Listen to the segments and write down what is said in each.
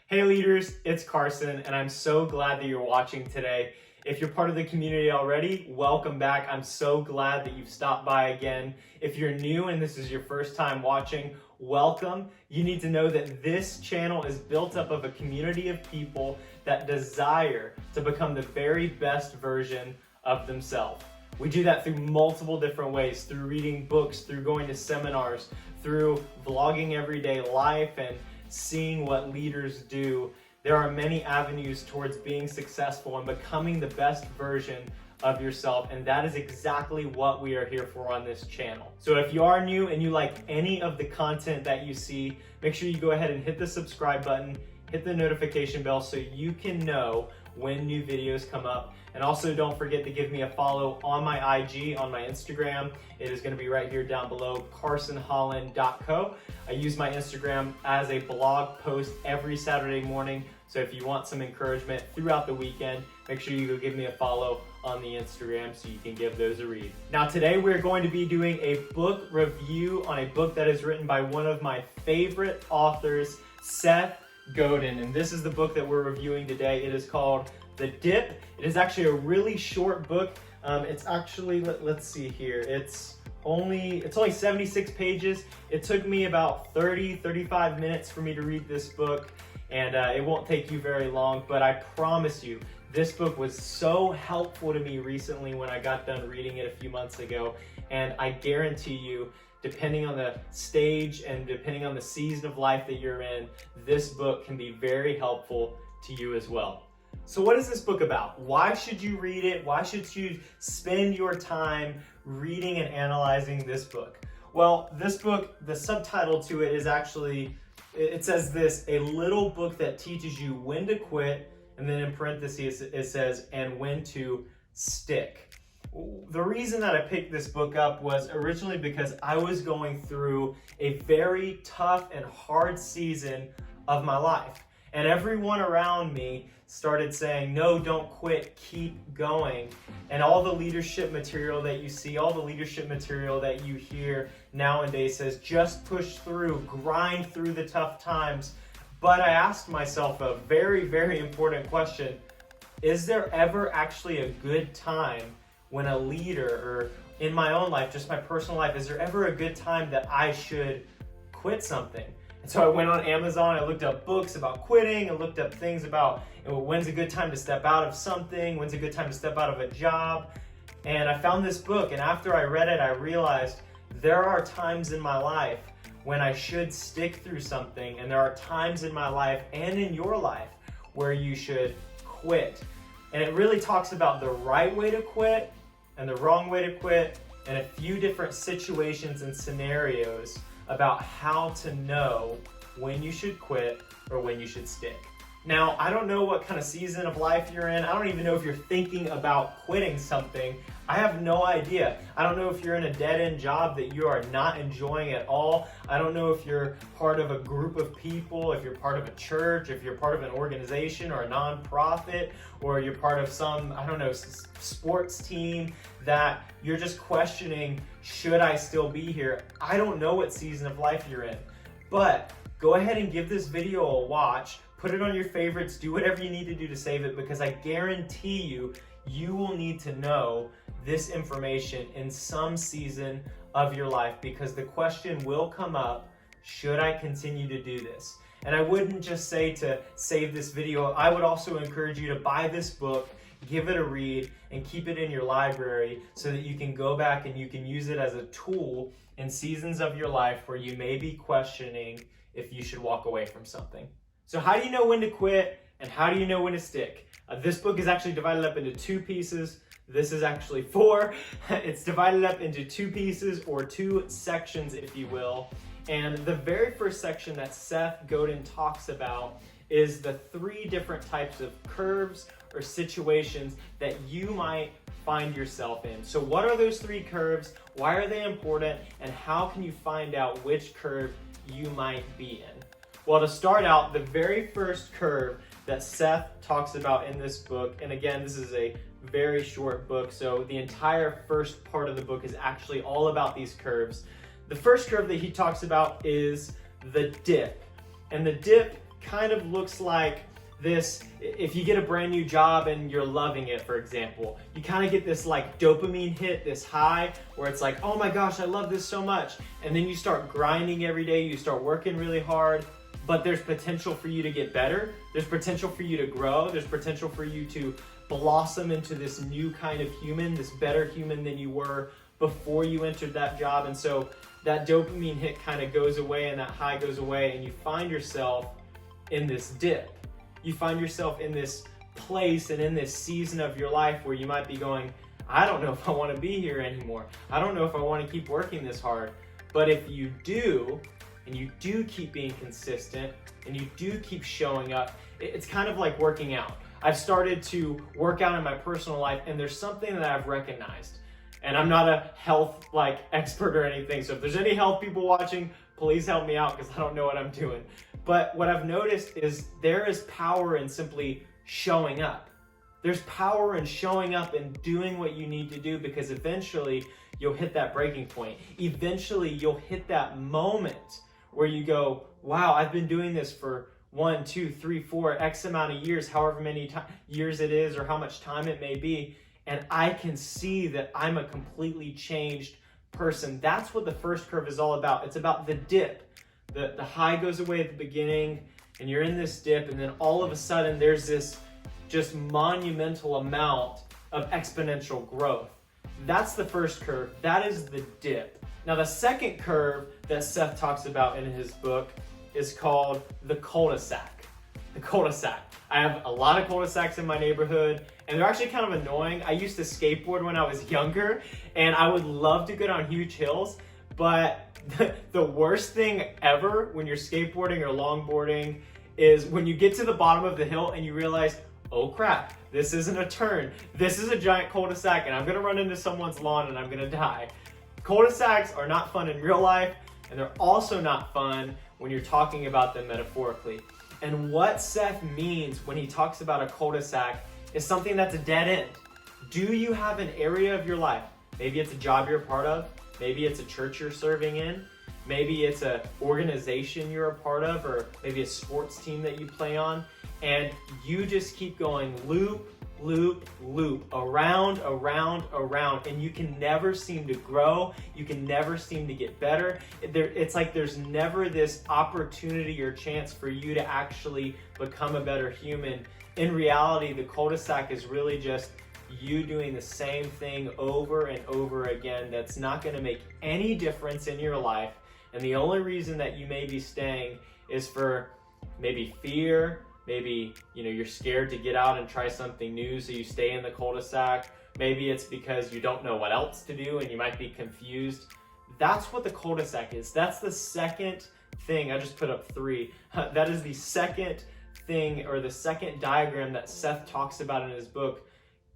Hey leaders, it's Carson, and I'm so glad that you're watching today. If you're part of the community already, welcome back. I'm so glad that you've stopped by again. If you're new and this is your first time watching, welcome. You need to know that this channel is built up of a community of people that desire to become the very best version of themselves. We do that through multiple different ways, through reading books, through going to seminars, through vlogging everyday life, and seeing what leaders do. There are many avenues towards being successful and becoming the best version of yourself, and that is exactly what we are here for on this channel. So if you are new and you like any of the content that you see, make sure you go ahead and hit the subscribe button, hit the notification bell so you can know when new videos come up. And also don't forget to give me a follow on my IG, on my Instagram. It is going to be right here down below, carsonholland.co. I use my Instagram as a blog post every Saturday morning. So if you want some encouragement throughout the weekend, make sure you go give me a follow on the Instagram so you can give those a read. Now today we're going to be doing a book review on a book that is written by one of my favorite authors, Seth Godin. And this is the book that we're reviewing today. It is called The Dip. It is actually a really short book. It's actually, let's see here. It's only 76 pages. It took me about 35 minutes for me to read this book, and it won't take you very long, but I promise you, this book was so helpful to me recently when I got done reading it a few months ago, and I guarantee you, depending on the stage and depending on the season of life that you're in, this book can be very helpful to you as well. So what is this book about? Why should you read it? Why should you spend your time reading and analyzing this book? Well, this book, the subtitle to it is actually, it says this: a little book that teaches you when to quit, and then in parentheses it says, and when to stick. The reason that I picked this book up was originally because I was going through a very tough and hard season of my life. And everyone around me started saying, no, don't quit, keep going. And all the leadership material that you see, all the leadership material that you hear nowadays says, just push through, grind through the tough times. But I asked myself a very, very important question. Is there ever actually a good time when a leader, or in my own life, just my personal life, is there ever a good time that I should quit something? And so I went on Amazon, I looked up books about quitting, I looked up things about when's a good time to step out of something, when's a good time to step out of a job. And I found this book, and after I read it, I realized there are times in my life when I should stick through something, and there are times in my life and in your life where you should quit. And it really talks about the right way to quit and the wrong way to quit, and a few different situations and scenarios about how to know when you should quit or when you should stick. Now, I don't know what kind of season of life you're in. I don't even know if you're thinking about quitting something. I have no idea. I don't know if you're in a dead-end job that you are not enjoying at all. I don't know if you're part of a group of people, if you're part of a church, if you're part of an organization or a nonprofit, or you're part of some, I don't know, sports team that you're just questioning, should I still be here? I don't know what season of life you're in, but go ahead and give this video a watch. Put it on your favorites, do whatever you need to do to save it, because I guarantee you, you will need to know this information in some season of your life, because the question will come up, should I continue to do this? And I wouldn't just say to save this video, I would also encourage you to buy this book, give it a read, and keep it in your library so that you can go back and you can use it as a tool in seasons of your life where you may be questioning if you should walk away from something. So how do you know when to quit, and how do you know when to stick? This book is actually divided up into two pieces. This is actually four. It's divided up into two pieces, or two sections, if you will. And the very first section that Seth Godin talks about is the three different types of curves or situations that you might find yourself in. So what are those three curves? Why are they important? And how can you find out which curve you might be in? Well, to start out, the very first curve that Seth talks about in this book, and again, this is a very short book, so the entire first part of the book is actually all about these curves. The first curve that he talks about is the dip. And the dip kind of looks like this. If you get a brand new job and you're loving it, for example, you kind of get this like dopamine hit, this high where it's like, oh my gosh, I love this so much. And then you start grinding every day, you start working really hard, but there's potential for you to get better. There's potential for you to grow. There's potential for you to blossom into this new kind of human, this better human than you were before you entered that job. And so that dopamine hit kind of goes away and that high goes away, and you find yourself in this dip. You find yourself in this place and in this season of your life where you might be going, I don't know if I want to be here anymore. I don't know if I want to keep working this hard. But if you do, and you do keep being consistent, and you do keep showing up, it's kind of like working out. I've started to work out in my personal life, and there's something that I've recognized. And I'm not a health expert or anything, so if there's any health people watching, please help me out because I don't know what I'm doing. But what I've noticed is there is power in simply showing up. There's power in showing up and doing what you need to do, because eventually you'll hit that breaking point. Eventually you'll hit that moment where you go, wow, I've been doing this for 1, 2, 3, 4, X amount of years, however many years it is or how much time it may be, and I can see that I'm a completely changed person. That's what the first curve is all about. It's about the dip. The high goes away at the beginning, and you're in this dip, and then all of a sudden there's this just monumental amount of exponential growth. That's the first curve. That is the dip. Now, the second curve that Seth talks about in his book is called the cul-de-sac. The cul-de-sac. I have a lot of cul-de-sacs in my neighborhood, and they're actually kind of annoying. I used to skateboard when I was younger, and I would love to go down huge hills, but the worst thing ever when you're skateboarding or longboarding is when you get to the bottom of the hill and you realize, oh crap, this isn't a turn. This is a giant cul-de-sac, and I'm gonna run into someone's lawn and I'm gonna die. Cul-de-sacs are not fun in real life, and they're also not fun when you're talking about them metaphorically. And what Seth means when he talks about a cul-de-sac is something that's a dead end. Do you have an area of your life? Maybe it's a job you're a part of. Maybe it's a church you're serving in. Maybe it's an organization you're a part of, or maybe a sports team that you play on. And you just keep going loop, loop, loop, around, around, around, and you can never seem to grow. You can never seem to get better. It's like there's never this opportunity or chance for you to actually become a better human. In reality, the cul-de-sac is really just you doing the same thing over and over again. That's not going to make any difference in your life. And the only reason that you may be staying is for maybe fear. Maybe, you're scared to get out and try something new, so you stay in the cul-de-sac. Maybe it's because you don't know what else to do and you might be confused. That's what the cul-de-sac is. That's the second thing. I just put up 3. That is the second thing, or the second diagram that Seth talks about in his book.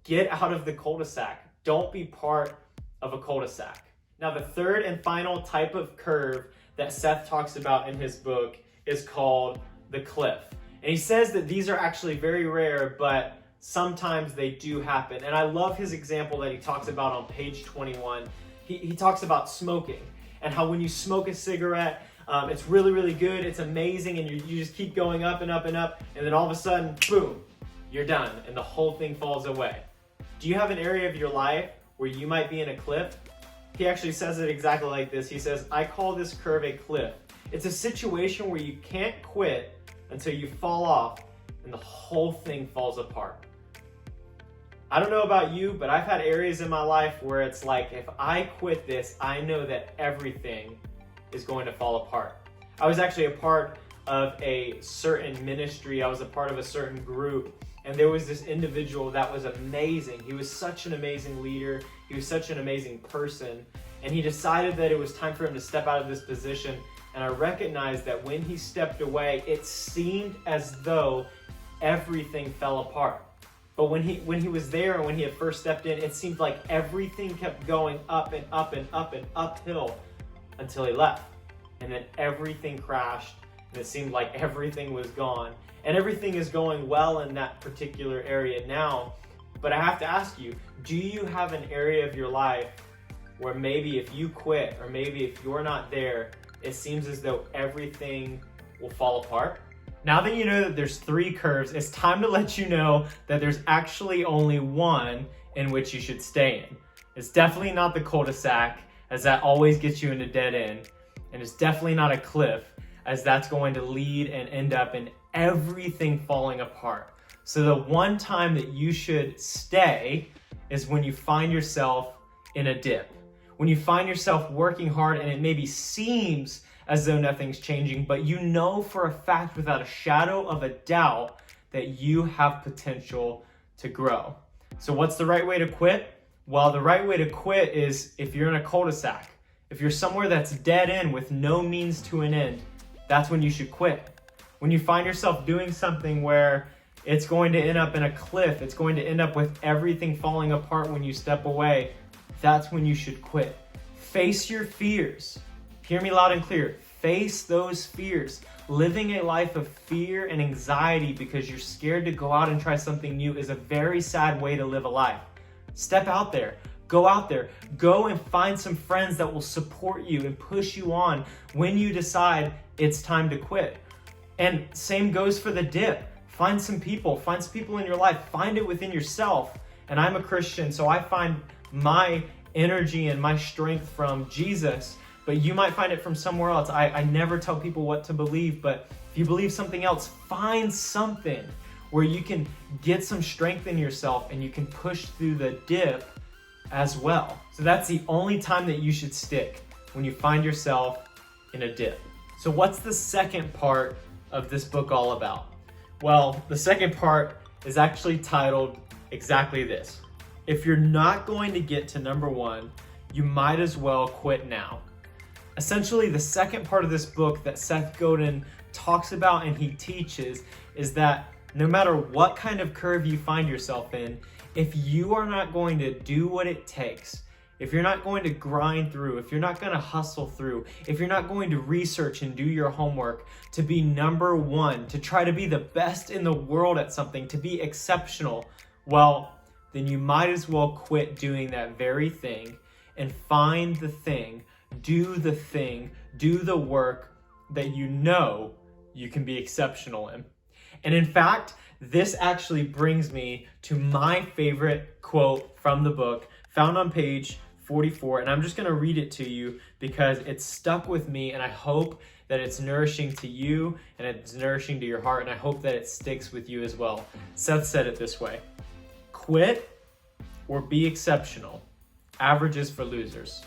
Get out of the cul-de-sac. Don't be part of a cul-de-sac. Now, the third and final type of curve that Seth talks about in his book is called the cliff. And he says that these are actually very rare, but sometimes they do happen. And I love his example that he talks about on page 21. He talks about smoking and how when you smoke a cigarette, it's really, really good. It's amazing. And you just keep going up and up and up. And then all of a sudden, boom, you're done. And the whole thing falls away. Do you have an area of your life where you might be in a cliff? He actually says it exactly like this. He says, I call this curve a cliff. It's a situation where you can't quit until you fall off and the whole thing falls apart. I don't know about you, but I've had areas in my life where it's like, if I quit this, I know that everything is going to fall apart. I was actually a part of a certain ministry. I was a part of a certain group, and there was this individual that was amazing. He was such an amazing leader. He was such an amazing person, and he decided that it was time for him to step out of this position. And I recognized that when he stepped away, it seemed as though everything fell apart. But when he was there and when he had first stepped in, it seemed like everything kept going up and up and up and uphill until he left. And then everything crashed, and it seemed like everything was gone. And everything is going well in that particular area now. But I have to ask you, do you have an area of your life where maybe if you quit, or maybe if you're not there, it seems as though everything will fall apart? Now that you know that there's 3 curves, it's time to let you know that there's actually only one in which you should stay in. It's definitely not the cul-de-sac, as that always gets you in a dead end. And it's definitely not a cliff, as that's going to lead and end up in everything falling apart. So the one time that you should stay is when you find yourself in a dip. When you find yourself working hard and it maybe seems as though nothing's changing, but you know for a fact without a shadow of a doubt that you have potential to grow. So what's the right way to quit? Well, the right way to quit is if you're in a cul-de-sac. If you're somewhere that's dead end with no means to an end, that's when you should quit. When you find yourself doing something where it's going to end up in a cliff, it's going to end up with everything falling apart when you step away, that's when you should quit. Face your fears. Hear me loud and clear. Face those fears. Living a life of fear and anxiety because you're scared to go out and try something new is a very sad way to live a life. Step out there. Go out there. Go and find some friends that will support you and push you on when you decide it's time to quit. And same goes for the dip. Find some people in your life. Find it within yourself. And I'm a Christian, so I find my energy and my strength from Jesus, but you might find it from somewhere else. I never tell people what to believe, but if you believe something else, find something where you can get some strength in yourself and you can push through the dip as well. So that's the only time that you should stick, when you find yourself in a dip. So what's the second part of this book all about? Well, the second part is actually titled exactly this. If you're not going to get to number 1, you might as well quit now. Essentially, the second part of this book that Seth Godin talks about and he teaches is that no matter what kind of curve you find yourself in, if you are not going to do what it takes, if you're not going to grind through, if you're not going to hustle through, if you're not going to research and do your homework to be number 1, to try to be the best in the world at something, to be exceptional, well, then you might as well quit doing that very thing and find the thing, do the work that you know you can be exceptional in. And in fact, this actually brings me to my favorite quote from the book, found on page 44, and I'm just going to read it to you because it's stuck with me, and I hope that it's nourishing to you and it's nourishing to your heart, and I hope that it sticks with you as well. Seth said it this way: quit or be exceptional. Average is for losers.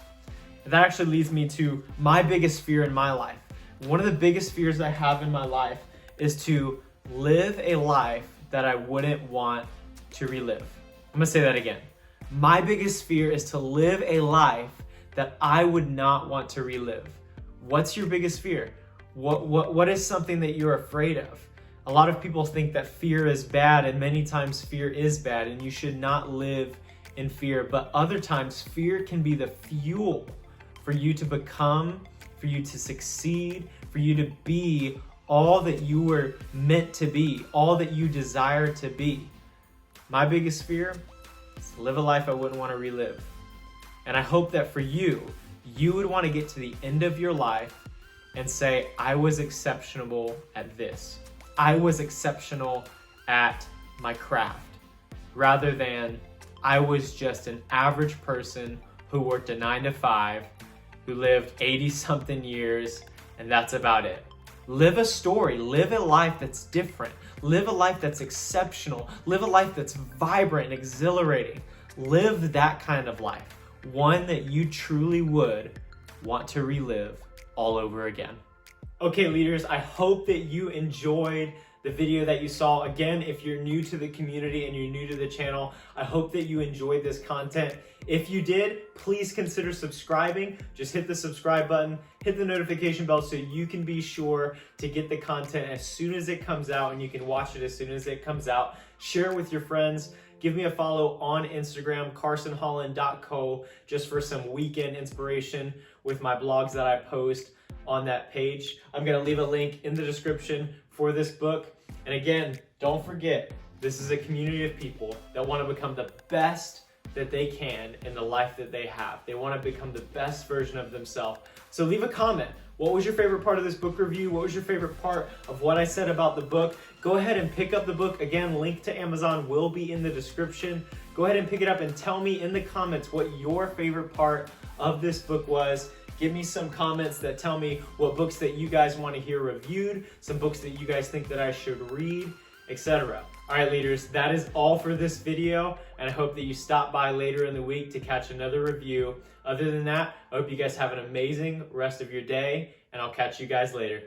And that actually leads me to my biggest fear in my life. One of the biggest fears I have in my life is to live a life that I wouldn't want to relive. I'm gonna say that again. My biggest fear is to live a life that I would not want to relive. What's your biggest fear? What is something that you're afraid of? A lot of people think that fear is bad, and many times fear is bad, and you should not live in fear. But other times, fear can be the fuel for you to become, for you to succeed, for you to be all that you were meant to be, all that you desire to be. My biggest fear is to live a life I wouldn't want to relive. And I hope that for you, you would want to get to the end of your life and say, I was exceptional at this. I was exceptional at my craft, rather than I was just an average person who worked a 9 to 5, who lived 80 something years, and that's about it. Live a story, live a life that's different, live a life that's exceptional, live a life that's vibrant and exhilarating. Live that kind of life, one that you truly would want to relive all over again. Okay, leaders, I hope that you enjoyed the video that you saw. Again, if you're new to the community and you're new to the channel, I hope that you enjoyed this content. If you did, please consider subscribing. Just hit the subscribe button, hit the notification bell so you can be sure to get the content as soon as it comes out, and you can watch it as soon as it comes out. Share with your friends. Give me a follow on Instagram, carsonholland.co, just for some weekend inspiration with my blogs that I post on that page. I'm gonna leave a link in the description for this book. And again, don't forget, this is a community of people that want to become the best that they can in the life that they have. They want to become the best version of themselves. So leave a comment. What was your favorite part of this book review? What was your favorite part of what I said about the book? Go ahead and pick up the book. Again, link to Amazon will be in the description. Go ahead and pick it up and tell me in the comments what your favorite part of this book was. Give me some comments that tell me what books that you guys want to hear reviewed, some books that you guys think that I should read, etc. All right, leaders, that is all for this video, and I hope that you stop by later in the week to catch another review. Other than that, I hope you guys have an amazing rest of your day, and I'll catch you guys later.